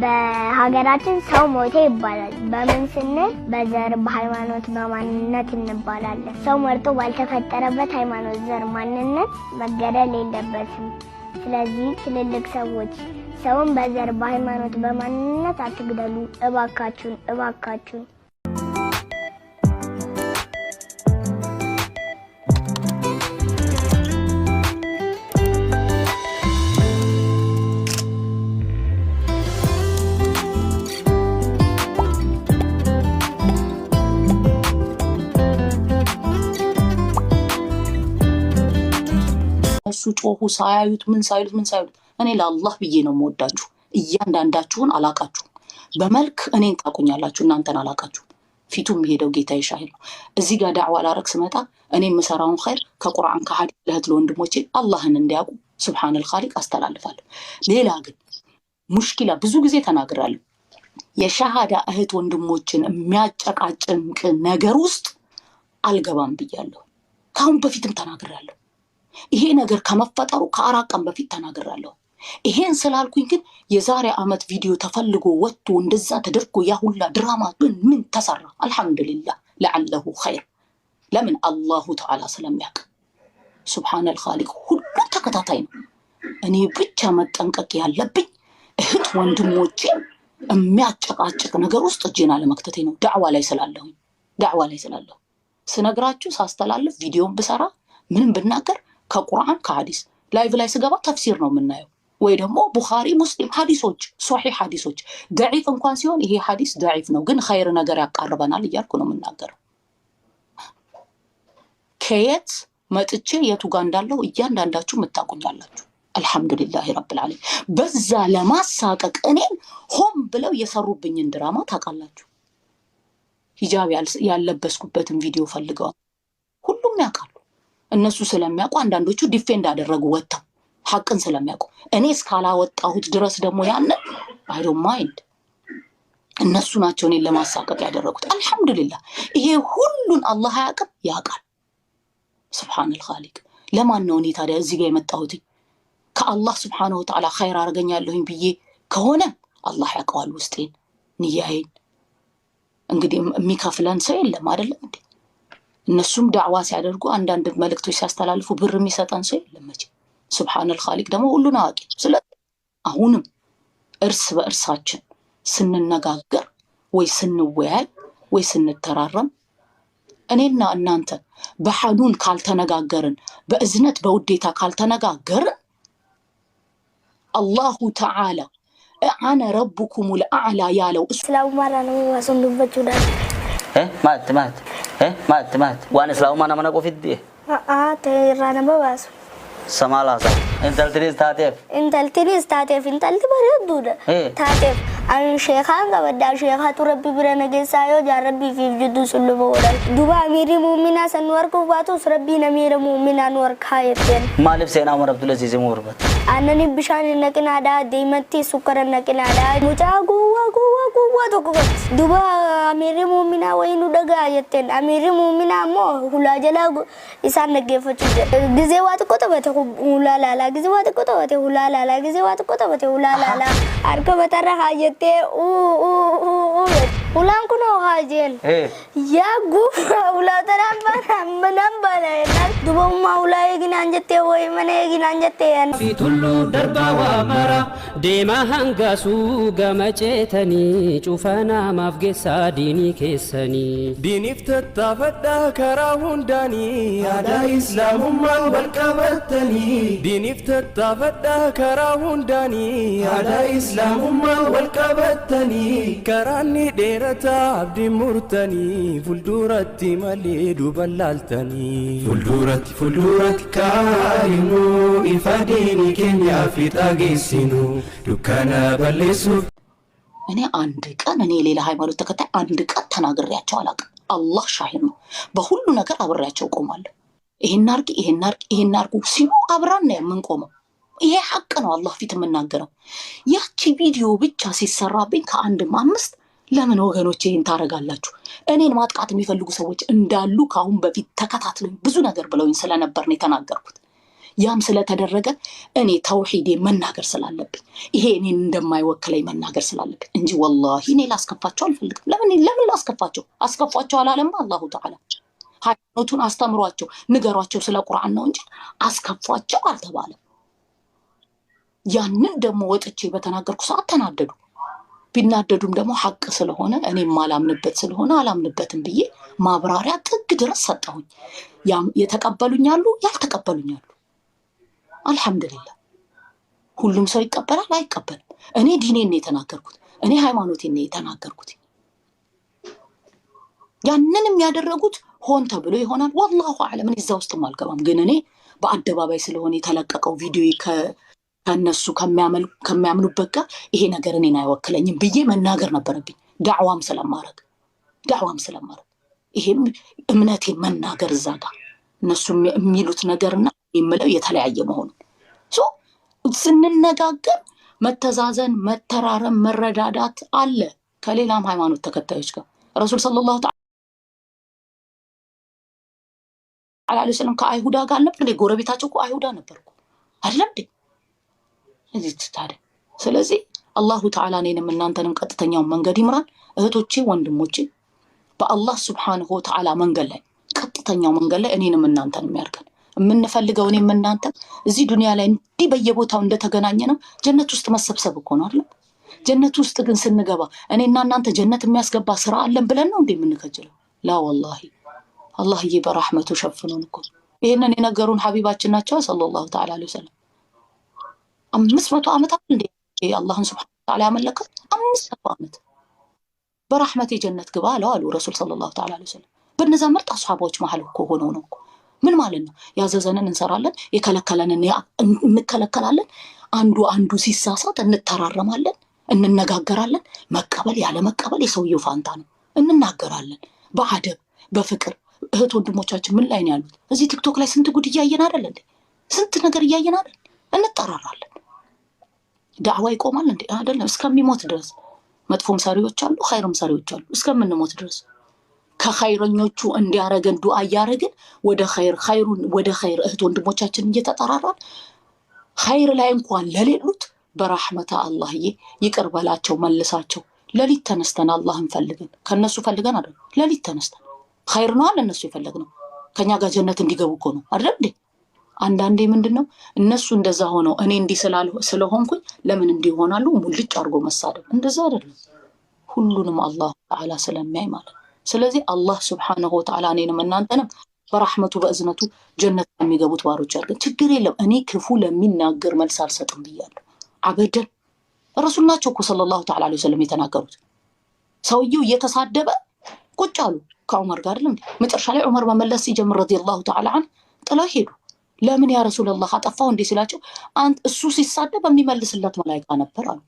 በሀገራችን ሰው ሞተ ይባላል። በምን ስንል በዘር በሃይማኖት በማንነት እንባላለን። ሰው መርጦ ባልተፈጠረበት ሃይማኖት፣ ዘር፣ ማንነት መገደል የለበትም። ስለዚህ ትልልቅ ሰዎች ሰውን በዘር በሃይማኖት በማንነት አትግደሉ እባካችሁን እባካችሁን። እሱ ጮሁ ሳያዩት ምን ሳይሉት እኔ ለአላህ ብዬ ነው የምወዳችሁ። እያንዳንዳችሁን አላቃችሁ በመልክ እኔን ታቁኛላችሁ፣ እናንተን አላቃችሁ። ፊቱ የሚሄደው ጌታ ይሻሂል ነው። እዚህ ጋር ዳዕዋ ላረግ ስመጣ እኔ የምሰራውን ኸይር ከቁርአን ከሐዲስ ለእህት ለወንድሞቼ አላህን እንዲያውቁ ሱብሃነል ኻሊቅ አስተላልፋለሁ። ሌላ ግን ሙሽኪላ ብዙ ጊዜ ተናግራለሁ። የሸሃዳ እህት ወንድሞችን የሚያጨቃጭቅ ነገር ውስጥ አልገባም ብያለሁ። ካሁን በፊትም ተናግራለሁ። ይሄ ነገር ከመፈጠሩ ከ4 ቀን በፊት ተናግራለሁ። ይሄን ስላልኩኝ ግን የዛሬ ዓመት ቪዲዮ ተፈልጎ ወጥቶ እንደዛ ተደርጎ ያ ሁላ ድራማ ምን ተሰራ? አልሐምዱሊላህ ለዓለሁ ኸይር። ለምን አላሁ ተዓላ ስለሚያውቅ ሱብሃነል ኻሊቅ ሁሉም ተከታታይ ነው። እኔ ብቻ መጠንቀቅ ያለብኝ እህት ወንድሞቼ የሚያጨቃጭቅ ነገር ውስጥ እጄን አለመክተቴ ነው። ዳዕዋ ላይ ስላለሁ ስነግራችሁ ሳስተላልፍ ቪዲዮን ብሰራ ምንም ብናገር ከቁርአን ከሐዲስ ላይቭ ላይ ስገባ ተፍሲር ነው የምናየው፣ ወይ ደግሞ ቡኻሪ ሙስሊም ሐዲሶች ሶሒህ ሐዲሶች። ደዒፍ እንኳን ሲሆን ይሄ ሐዲስ ደዒፍ ነው ግን ኸይር ነገር ያቃርበናል እያልኩ ነው የምናገረው። ከየት መጥቼ የቱ ጋር እንዳለው እያንዳንዳችሁ የምታውቁኛላችሁ። አልሐምዱሊላህ ረብል ዓለሚን። በዛ ለማሳቀቅ እኔን ሆም ብለው የሰሩብኝን ድራማ ታውቃላችሁ። ሂጃብ ያለበስኩበትን ቪዲዮ ፈልገዋል። ሁሉም ያውቃሉ። እነሱ ስለሚያውቁ አንዳንዶቹ ዲፌንድ አደረጉ ወጥተው ሐቅን ስለሚያውቁ። እኔ እስካላወጣሁት ድረስ ደግሞ ያንን አይ ዶንት ማይንድ። እነሱ ናቸው እኔን ለማሳቀቅ ያደረጉት። አልሐምዱሊላህ። ይሄ ሁሉን አላህ ያውቃል ያውቃል። ሱብሃነል ኻሊቅ። ለማን ነው እኔ ታዲያ እዚህ ጋር የመጣሁት? ከአላህ ሱብሃነሁ ወተዓላ ኸይር አርገኛለሁኝ ብዬ ከሆነ አላህ ያውቀዋል ውስጤን ንያዬን። እንግዲህ የሚከፍለን ሰው የለም አይደለም እንዴ? እነሱም ዳዕዋ ሲያደርጉ አንዳንድ መልእክቶች ሲያስተላልፉ ብር የሚሰጠን ሰው የለም መቼ። ሱብሃነል ኻሊቅ ደግሞ ሁሉን አዋቂ። ስለዚህ አሁንም እርስ በእርሳችን ስንነጋገር ወይ ስንወያይ ወይ ስንተራረም እኔና እናንተ በሐኑን ካልተነጋገርን በእዝነት በውዴታ ካልተነጋገርን አላሁ ተዓላ አነ ረቡኩሙል አዕላ ያለው እስላም ማለት ነው። ወሰንዱበት ይላል مات وانا اسلام انا منقو في الدي تيرانا بباس سمالا صح انت التريس تاتيف انت التبردود تاتيف ان شيخان قبدا شيخات ربي برنا جسايو جا ربي في جدو سلو ودال دوبا امير المؤمنين سنور كو فاتو ربي امير المؤمنين انور خايتين مالف سينا عمر عبد العزيز موربت انني بشان نكنادا ديمتي سكر نكنادا مجاغو واغو توكبت دوبا امير المؤمنين وينو دغا يتن امير المؤمنين مو ሁላ ጀላ ኢሳን ነገፈች ግዜዋት ቆጠበተ ሁላላላ ግዜዋት ቆጠበተ ሁላላላ ግዜዋት ቆጠበተ ሁላላላ አርከ በተራ ሀየቴ ሁላን ኩኖ ሀጀል ያጉ ሁላተራን ምንም ባላየና ዱበማ ሁላይ ግን አንጀቴ ወይ መኔ ግን አንጀቴ ፊቱሉ ደርባዋ መራ ዴማ ሃንጋሱ ገመጨተኒ ጩፈና ማፍጌሳ ዲኒ ኬሰኒ ዲኒፍ ተታፈዳ ከራ ሁንዳኒ ያዳ ኢስላሙማ ወልቀበተኒ ዲኒፍ ተታፈዳ ከራ ሁንዳኒ ያዳ ኢስላሙማ ወልቀበተኒ ከራኒ ዴረታ አብዲ ሙርተኒ ፉልዱረቲ መሊ ዱበላልተኒ ፉልዱረቲ ካሪኑ ኢፋዲኒ ኬንያ ፊጣጌሲኑ ዱካና በሌሱ። እኔ አንድ ቀን እኔ ሌላ ሃይማኖት ተከታይ አንድ ቀን ተናግሬያቸው አላውቅም። አላህ ሻሂድ ነው። በሁሉ ነገር አብሬያቸው ቆማለሁ። ይሄን አርጉ ሲሉ አብራን ነው የምንቆመው። ይሄ ሐቅ ነው አላህ ፊት የምናገረው። ያቺ ቪዲዮ ብቻ ሲሰራብኝ ከአንድም 5 ለምን ወገኖቼ ይሄን ታረጋላችሁ? እኔን ማጥቃት የሚፈልጉ ሰዎች እንዳሉ ካሁን በፊት ተከታትለኝ ብዙ ነገር ብለውኝ ስለነበር ነው የተናገርኩት። ያም ስለተደረገ እኔ ተውሂዴ መናገር ስላለብኝ ይሄ እኔን እንደማይወክለኝ መናገር ስላለብኝ እንጂ ወላሂ እኔ ላስከፋቸው አልፈልግም። ለምን ላስከፋቸው? አስከፋቸው አላለማ አላሁ ተዓላ። ሃይማኖቱን አስተምሯቸው ንገሯቸው ስለ ቁርአን ነው እንጂ አስከፋቸው አልተባለም። ያንን ደግሞ ወጥቼ በተናገርኩ ሰዓት ተናደዱ። ቢናደዱም ደግሞ ሐቅ ስለሆነ እኔ ማላምንበት ስለሆነ አላምንበትም ብዬ ማብራሪያ ጥግ ድረስ ሰጠሁኝ። የተቀበሉኛሉ፣ ያልተቀበሉኛሉ። አልሐምዱሊላህ ሁሉም ሰው ይቀበላል አይቀበልም። እኔ ዲኔን ነው የተናገርኩት፣ እኔ ሃይማኖቴን ነው የተናገርኩት። ያንንም ያደረጉት ሆን ተብሎ ይሆናል ወላሁ አዕለም። እኔ እዛ ውስጥም አልገባም። ግን እኔ በአደባባይ ስለሆነ የተለቀቀው ቪዲዮ ከነሱ ከሚያምኑበት ጋር ይሄ ነገር እኔን አይወክለኝም ብዬ መናገር ነበረብኝ። ዳዕዋም ስለማረግ ይሄም እምነቴን መናገር እዛ ጋር እነሱ የሚሉት ነገርና የምለው የተለያየ መሆኑን ስንነጋገር መተዛዘን፣ መተራረም፣ መረዳዳት አለ ከሌላም ሃይማኖት ተከታዮች ጋር። ረሱል ሰለላሁ ዐለይሂ ወሰለም ከአይሁዳ ጋር ነበር። ጎረቤታቸው እኮ አይሁዳ ነበርኩ አይደለም እንዴ? ታዲያ ስለዚህ አላሁ ተዓላ እኔንም እናንተንም ቀጥተኛውን መንገድ ይምራል። እህቶቼ ወንድሞቼ፣ በአላህ ሱብሓነሁ ወተዓላ መንገድ ላይ ቀጥተኛው መንገድ ላይ እኔንም እናንተንም ያርገን። የምንፈልገው እኔም እናንተ እዚህ ዱንያ ላይ እንዲህ በየቦታው እንደተገናኘ ነው ጀነት ውስጥ መሰብሰብ እኮ ነው አይደል? ጀነት ውስጥ ግን ስንገባ እኔና እናንተ ጀነት የሚያስገባ ስራ አለን ብለን ነው እንዴ የምንከጅለው? ላ ወላሂ አላህዬ በራህመቱ ሸፍኖን እኮ ይሄንን የነገሩን ሐቢባችን ናቸው ሰለላሁ ተዓላ ዐለይሂ ወሰለም። 500 ዓመት እንዴ አላህን ሱብሓነሁ ወተዓላ ያመለከት 500 ዓመት በራህመቴ ጀነት ግባ አሉ ረሱል ሰለላሁ ተዓላ ዐለይሂ ወሰለም። በእነዛ ምርጥ አስሐቦች መሀል እኮ ሆነው ነው እኮ። ምን ማለት ነው? ያዘዘንን እንሰራለን፣ የከለከለንን እንከለከላለን። አንዱ ሲሳሳት እንተራረማለን፣ እንነጋገራለን። መቀበል ያለ መቀበል የሰውየው ፋንታ ነው። እንናገራለን በአደብ በፍቅር። እህት ወንድሞቻችን ምን ላይ ነው ያሉት? እዚህ ቲክቶክ ላይ ስንት ጉድ እያየን አይደል እንዴ? ስንት ነገር እያየን አይደል? እንጠራራለን። ዳዕዋ ይቆማል እንዴ? አይደለም። እስከሚሞት ድረስ መጥፎም ሰሪዎች አሉ፣ ኸይርም ሰሪዎች አሉ። እስከምንሞት ድረስ ከኸይረኞቹ እንዲያረገን ዱዓ እያረግን ወደ ኸይር እህት ወንድሞቻችን እየተጠራራን ኸይር ላይ እንኳን ለሌሉት በራህመታ አላህዬ ይቅር በላቸው መልሳቸው። ለሊት ተነስተን አላህን ፈልገን ከነሱ ፈልገን አይደል? ለሊት ተነስተን ኸይር ነው አለ እነሱ የፈለግነው ከኛ ጋር ጀነት እንዲገቡ እኮ ነው አይደል እንዴ? አንዳንዴ ምንድነው እነሱ እንደዛ ሆነው እኔ እንዲህ ስለሆንኩኝ ለምን እንዲሆናሉ ሙልጭ አድርጎ መሳደብ እንደዛ አይደለም። ሁሉንም አላህ ተዓላ ስለሚያይ ማለት። ስለዚህ አላህ ሱብሓነሁ ወተዓላ እኔንም እናንተንም በራህመቱ በእዝነቱ ጀነት የሚገቡት ባሮች አድርገን። ችግር የለም እኔ ክፉ ለሚናገር መልስ አልሰጥም ብያለሁ። አበደን ረሱል ናቸው እኮ ሰለላሁ ተዓላ ዐለይሂ ወሰለም የተናገሩት። ሰውየው እየተሳደበ ቁጭ አሉ ከዑመር ጋር አይደል? መጨረሻ ላይ ዑመር መመለስ ሲጀምር ረዲየላሁ ተዓላ ዐን ጥለው ሄዱ። ለምን ያ ረሱላህ አጠፋው እንዴ ሲላቸው እሱ ሲሳደብ የሚመልስለት መላኢካ ነበር አሉ።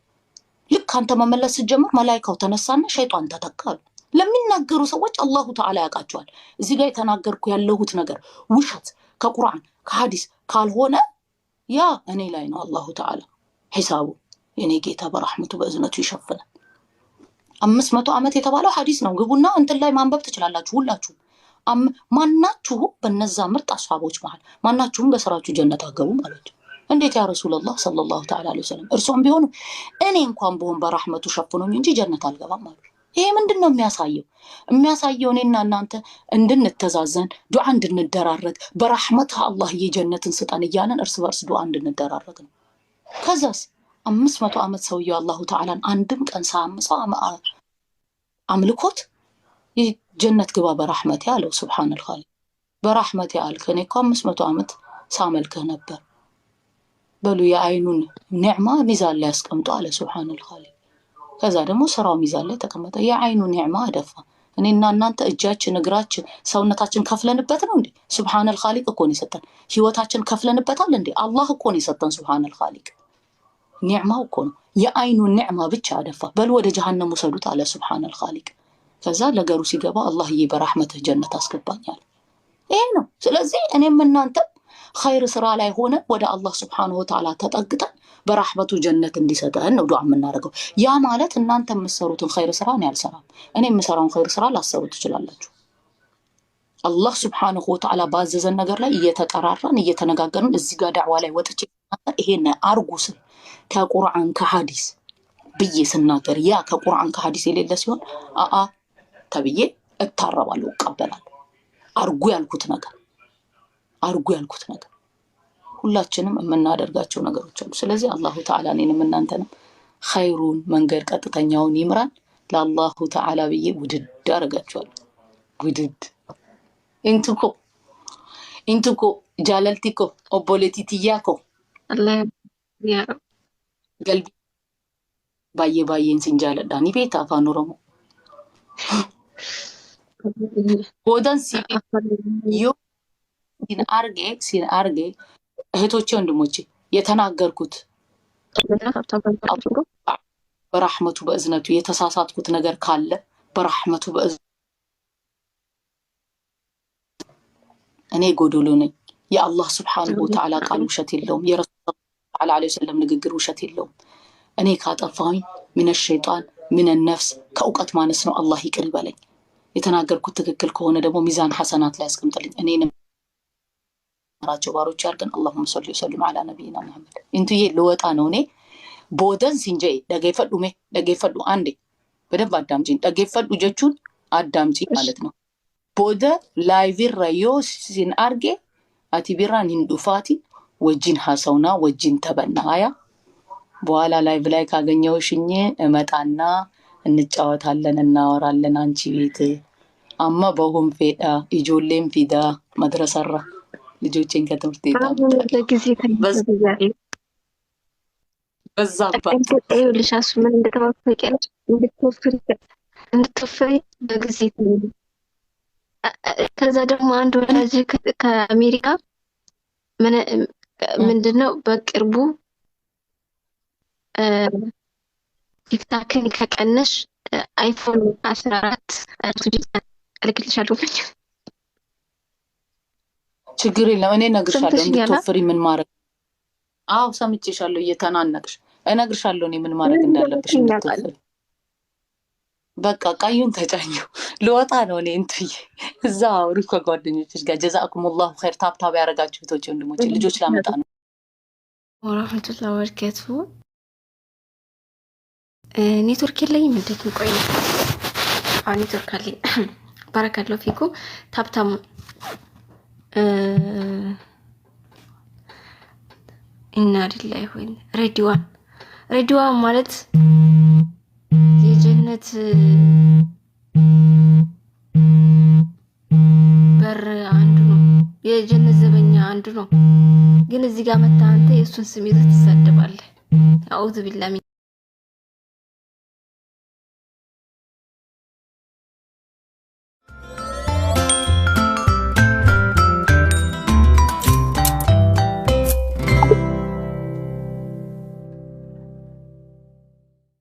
ልክ አንተ መመለስ ስትጀምር መላኢካው ተነሳና ሸይጣን ተተካሉ። ለሚናገሩ ሰዎች አላሁ ተዓላ ያውቃቸዋል። እዚህ ጋር የተናገርኩ ያለሁት ነገር ውሸት ከቁርአን ከሐዲስ ካልሆነ ያ እኔ ላይ ነው አላሁ ተዓላ ሒሳቡ። የኔ ጌታ በራህመቱ በእዝነቱ ይሸፍናል። 500 ዓመት የተባለው ሐዲስ ነው። ግቡና እንትን ላይ ማንበብ ትችላላችሁ ሁላችሁም። ማናችሁም በነዛ ምርጥ አስሐቦች መሃል ማናችሁም በስራችሁ ጀነት አገቡ ማለት እንዴት ያ ረሱላህ ሰለላሁ ተዓላ ዐለይሂ ወሰለም እርሶም ቢሆኑ እኔ እንኳን በሆን በራህመቱ ሸፍኖኝ እንጂ ጀነት አልገባም ማለት። ይሄ ምንድነው የሚያሳየው? እኔና እናንተ እንድንተዛዘን ዱዓ እንድንደራረግ በራህመት አላህ የጀነትን ስጠን እያለን እርስ በርስ ዱዓ እንድንደራረግ ነው። ከዛስ 500 ዓመት ሰውየው አላሁ ተዓላን አንድም ቀን ሳያምፀው አምልኮት ጀነት ግባ በራህመቴ አለው። ሱብሃነል ኻሊቅ በራህመቴ አልክ። እኔ እኮ 500 ዓመት ሳመልክህ ነበር። በሉ የአይኑን ኒዕማ ሚዛን ላይ ያስቀምጡ አለ ሱብሃነል ኻሊቅ። ከዛ ደግሞ ስራው ሚዛን ላይ ተቀመጠ። የአይኑ ኒዕማ አደፋ። እኔና እናንተ እጃችን እግራችን ሰውነታችን ከፍለንበት ነው እንዴ? ሱብሃነል ኻሊቅ እኮ ነው የሰጠን። ህይወታችን ከፍለንበታል እንዴ? አላህ እኮ ነው የሰጠን ሱብሃነል ኻሊቅ። ኒዕማው እኮ ነው። የአይኑ ኒዕማ ብቻ አደፋ። በሉ ወደ ጀሃነም ውሰዱት አለ ሱብሃነል ኻሊቅ። ከዛ ነገሩ ሲገባ አላህዬ በራህመትህ ጀነት አስገባኛል። ይሄ ነው። ስለዚህ እኔም እናንተም ኸይር ስራ ላይ ሆነ ወደ አላህ ሱብሓነሁ ወተዓላ ተጠግተን በራህመቱ ጀነት እንዲሰጠን ነው ዱዓ የምናደርገው። ያ ማለት እናንተ የምትሰሩትን ኸይር ስራ እኔ አልሰራም። እኔ የምሰራውን ኸይር ስራ ላሰሩ ትችላላችሁ። አላህ ሱብሓነሁ ወተዓላ ባዘዘን ነገር ላይ እየተጠራራን እየተነጋገርን እዚህ ጋር ዳዕዋ ላይ ወጥቼ ይሄን አርጉ ስል ከቁርአን ከሐዲስ ብዬ ስናገር ያ ከቁርአን ከሐዲስ የሌለ ሲሆን ተብዬ እታረባለሁ፣ እቀበላለሁ። አርጉ ያልኩት ነገር ሁላችንም የምናደርጋቸው ነገሮች አሉ። ስለዚህ አላሁ ተዓላ እኔንም እናንተንም ኸይሩን መንገድ ቀጥተኛውን ይምራን። ለአላሁ ተዓላ ብዬ ውድድ አደርጋችኋለሁ። ውድድ ኢንቱኮ ጃለልቲኮ ኦቦሌቲትያኮ الله يا رب ገልቢ ባየን ሲንጃለዳኒ ቤት አፋን ኦሮሞ ቦደን ዮ ሲን አርጌ እህቶቼ ወንድሞቼ የተናገርኩት በረሕመቱ በእዝነቱ የተሳሳትኩት ነገር ካለ በረሕመቱ እኔ ጎዶሎ ነኝ። የአላህ ሱብሓነሁ ወተዓላ ቃል ውሸት የለውም። የረሱል ሰለላሁ ዐለይሂ ወሰለም ንግግር ውሸት የለውም። እኔ ካጠፋሁኝ ምን ሸይጣን ምን ነፍስ ከእውቀት ማነስ ነው። አላህ ይቅር ይበለኝ። የተናገርኩት ትክክል ከሆነ ደግሞ ሚዛን ሐሰናት ላይ ያስቀምጥልኝ። እኔንም ራቸው ባሮች ያርገን። አላሁመ ሰሊ ወሰለም ዐላ ነቢይና ሙሐመድ። እንቱዬ ልወጣ ነው። እኔ ቦደን ሲንጀይ ደገይፈዱ አንዴ በደንብ አዳምጪኝ። ደገይፈዱ ጀቹን አዳምጪ ማለት ነው። ቦደ ላይቪራ ዮ ሲን አርጌ አቲቢራን እንዱፋቲ ወጂን ሐሰውና ወጂን ተበናያ በኋላ ላይቭ ላይ ካገኘውሽኝ እመጣና እንጫወታለን፣ እናወራለን። አንቺ ቤት አማ በሁም ፌዳ ኢጆሌም ፊዳ መድረሰራ ልጆቼን ከትምህርት ቤት በዛባት ልሻሱ ምን እንደተባፈቀች እንድትወፍሪ በጊዜ ከዛ ደግሞ አንድ ወላጅ ከአሜሪካ ምንድነው በቅርቡ ቲክታክን ከቀነሽ አይፎን 14 እልክልሻለሁ። ችግር የለም። እኔ እነግርሻለሁ እንድትወፍሪ ምን ማድረግ። አዎ ሰምቼሻለሁ። እየተናነቅሽ እነግርሻለሁ እኔ ምን ማድረግ እንዳለብሽ እንድትወፍሪ። በቃ ቃዩን ተጫኘው ልወጣ ነው። እኔ እንትዬ እዛ አውሪ ከጓደኞችሽ ጋር። ጀዛአኩሙላሁ ኸይር። ታብታብ ያደረጋችሁ እህቶቼ ወንድሞቼ፣ ልጆች ላመጣ ነው። ወራህመቱላሂ ወበረካቱ። ኔትወርክ የለኝም እንዴት ቆይ ነው? ኔትወርክ አለኝ። ባረካላሁ ፊኩ። ታብታም ኢና ሊላሂ ወኢና ሬዲዋን ማለት የጀነት በር አንዱ ነው። የጀነት ዘበኛ አንዱ ነው። ግን እዚህ ጋር መጣ አንተ የእሱን ስም ይዘህ ትሳደባለህ። አውዙ ቢላሂ